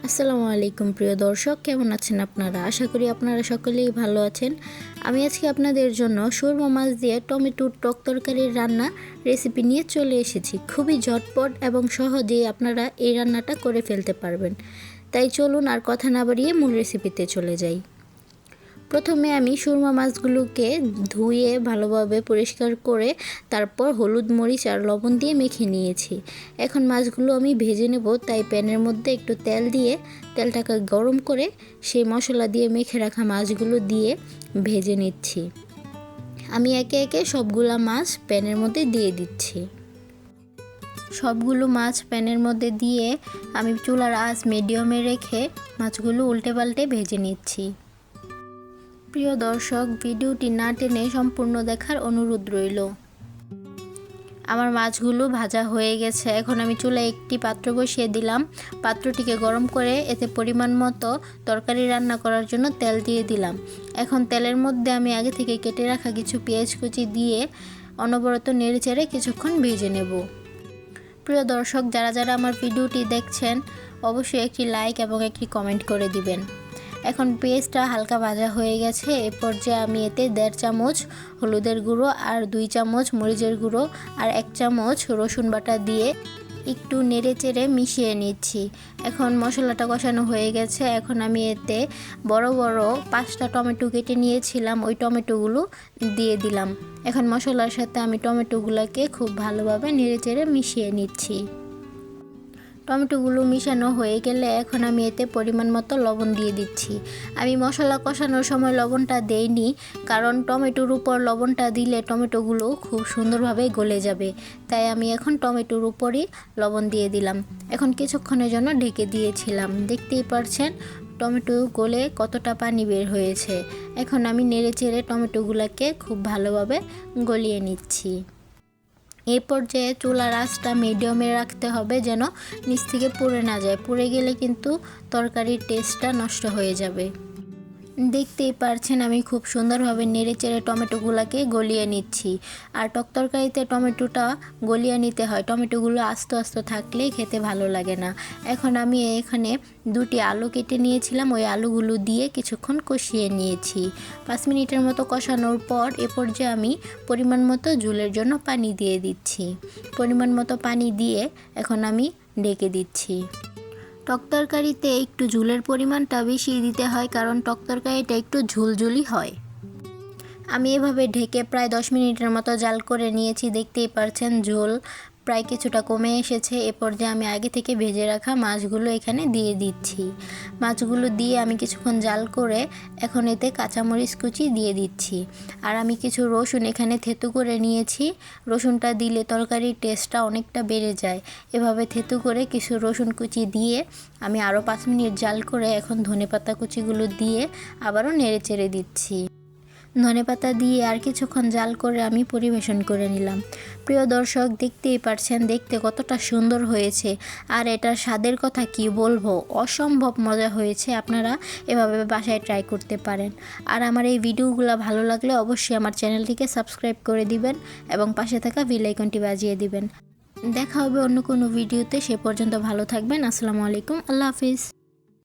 আসসালামু আলাইকুম প্রিয় দর্শক, কেমন আছেন আপনারা? আশা করি আপনারা সকলেই ভালো আছেন। আমি আজকে আপনাদের জন্য সুরমা মাছ দিয়ে টমেটোর টক তরকারির রান্না রেসিপি নিয়ে চলে এসেছি। খুবই ঝটপট এবং সহজেই আপনারা এই রান্নাটা করে ফেলতে পারবেন। তাই চলুন আর কথা না বাড়িয়ে মূল রেসিপিতে চলে যাই। প্রথমে আমি সুরমা মাছগুলোকে ধুয়ে ভালোভাবে পরিষ্কার করে তারপর হলুদ, মরিচ আর লবণ দিয়ে মেখে নিয়েছি। এখন মাছগুলো আমি ভেজে নেব, তাই প্যানের মধ্যে একটু তেল দিয়ে তেলটাকে গরম করে সেই মশলা দিয়ে মেখে রাখা মাছগুলো দিয়ে ভেজে নিচ্ছি। আমি একে একে সবগুলা মাছ প্যানের মধ্যে দিয়ে দিচ্ছি। সবগুলো মাছ প্যানের মধ্যে দিয়ে আমি চুলার আঁচ মিডিয়ামে রেখে মাছগুলো উল্টে পাল্টে ভেজে নিচ্ছি। প্রিয় দর্শক, ভিডিওটি না টেনে সম্পূর্ণ দেখার অনুরোধ রইল। আমার মাছগুলো ভাজা হয়ে গেছে। এখন আমি চুলায় একটি পাত্র বসিয়ে দিলাম। পাত্রটিকে গরম করে এতে পরিমাণ মতো তরকারি রান্না করার জন্য তেল দিয়ে দিলাম। এখন তেলের মধ্যে আমি আগে থেকে কেটে রাখা কিছু পেঁয়াজ কুচি দিয়ে অনবরত নেড়েচেড়ে কিছুক্ষণ ভেজে নেব। প্রিয় দর্শক, যারা যারা আমার ভিডিওটি দেখছেন অবশ্যই একটি লাইক এবং একটি কমেন্ট করে দিবেন। এখন পেঁয়াজটা হালকা ভাজা হয়ে গেছে। এ পর্যায়ে আমি এতে 1.5 চামচ হলুদের গুঁড়ো আর 2 চামচ মরিচের গুঁড়ো আর 1 চামচ রসুন বাটা দিয়ে একটু নেড়ে চেড়ে মিশিয়ে নিচ্ছি। এখন মশলাটা কষানো হয়ে গেছে। এখন আমি এতে বড় বড় 5টা টমেটো কেটে নিয়েছিলাম, ওই টমেটোগুলো দিয়ে দিলাম। এখন মশলার সাথে আমি টমেটোগুলোকে খুব ভালোভাবে নেড়ে চেড়ে মিশিয়ে নিচ্ছি। টমেটোগুলো মিশানো হয়ে গেলে এখন আমি এতে পরিমাণ মতো লবণ দিয়ে দিচ্ছি। আমি মশলা কষানোর সময় লবণটা দেইনি, কারণ টমেটোর উপর লবণটা দিলে টমেটোগুলো খুব সুন্দরভাবে গলে যাবে। তাই আমি এখন টমেটোর উপরই লবণ দিয়ে দিলাম। এখন কিছুক্ষণের জন্য ঢেকে দিয়েছিলাম। দেখতেই পারছেন টমেটো গলে কতটা পানি বের হয়েছে। এখন আমি নেড়ে চেড়ে টমেটোগুলোকে খুব ভালোভাবে গলিয়ে নিচ্ছি। এই পর্যায়ে চুলার আঁচটা মিডিয়ামে রাখতে হবে, যেন নিচ থেকে পুড়ে না যায়। পুড়ে গেলে কিন্তু তরকারির টেস্টটা নষ্ট হয়ে যাবে। দেখতেই পারছেন আমি খুব সুন্দরভাবে নেড়ে চেড়ে টমেটোগুলোকে গলিয়ে নিচ্ছি। আর টক তরকারিতে টমেটোটা গলিয়ে নিতে হয়, টমেটোগুলো আস্তে আস্তে থাকলে খেতে ভালো লাগে না। এখন আমি এখানে 2টি আলু কেটে নিয়েছিলাম, ওই আলুগুলো দিয়ে কিছুক্ষণ কষিয়ে নিয়েছি। 5 মিনিটের মতো কষানোর পর এ পর্যায়ে আমি পরিমাণ মতো ঝোলের জন্য পানি দিয়ে দিচ্ছি। পরিমাণ মতো পানি দিয়ে এখন আমি ঢেকে দিচ্ছি। টক তরকারিতে একটু ঝোলের পরিমাণটা বেশি দিতে হয়, কারণ টক তরকারিটা একটু ঝুলঝুলি হয়। আমি এভাবে ঢেকে প্রায় 10 মিনিটের মতো জাল করে নিয়েছি। দেখতেই পারছেন ঝোল প্রায় কিছুটা কমে এসেছে। এ পর্যায়ে আমি আগে থেকে ভেজে রাখা মাছগুলো এখানে দিয়ে দিচ্ছি। মাছগুলো দিয়ে আমি কিছুক্ষণ জাল করে এখন এতে কাঁচামরিচ কুচি দিয়ে দিচ্ছি। আর আমি কিছু রসুন এখানে থেতু করে নিয়েছি। রসুনটা দিলে তরকারির টেস্টটা অনেকটা বেড়ে যায়। এভাবে থেতু করে কিছু রসুন কুচি দিয়ে আমি আরও 5 মিনিট জাল করে এখন ধনেপাতা কুচিগুলো দিয়ে আবারও নেড়ে চেড়ে দিচ্ছি। ধনেপাতা দিয়ে আর কিছুক্ষণ জাল করে আমি পরিবেশন করে নিলাম। প্রিয় দর্শক, দেখতেই পারছেন দেখতে কতটা সুন্দর হয়েছে। আর এটার স্বাদের কথা কি বলবো, অসম্ভব মজা হয়েছে। আপনারা এভাবে বাসায় ট্রাই করতে পারেন। আর আমার এই ভিডিওগুলো ভালো লাগলে অবশ্যই আমার চ্যানেলটিকে সাবস্ক্রাইব করে দিবেন এবং পাশে থাকা বেল আইকনটি বাজিয়ে দিবেন। দেখা হবে অন্য কোনো ভিডিওতে। সে পর্যন্ত ভালো থাকবেন। আসসালামু আলাইকুম, আল্লাহ হাফিজ।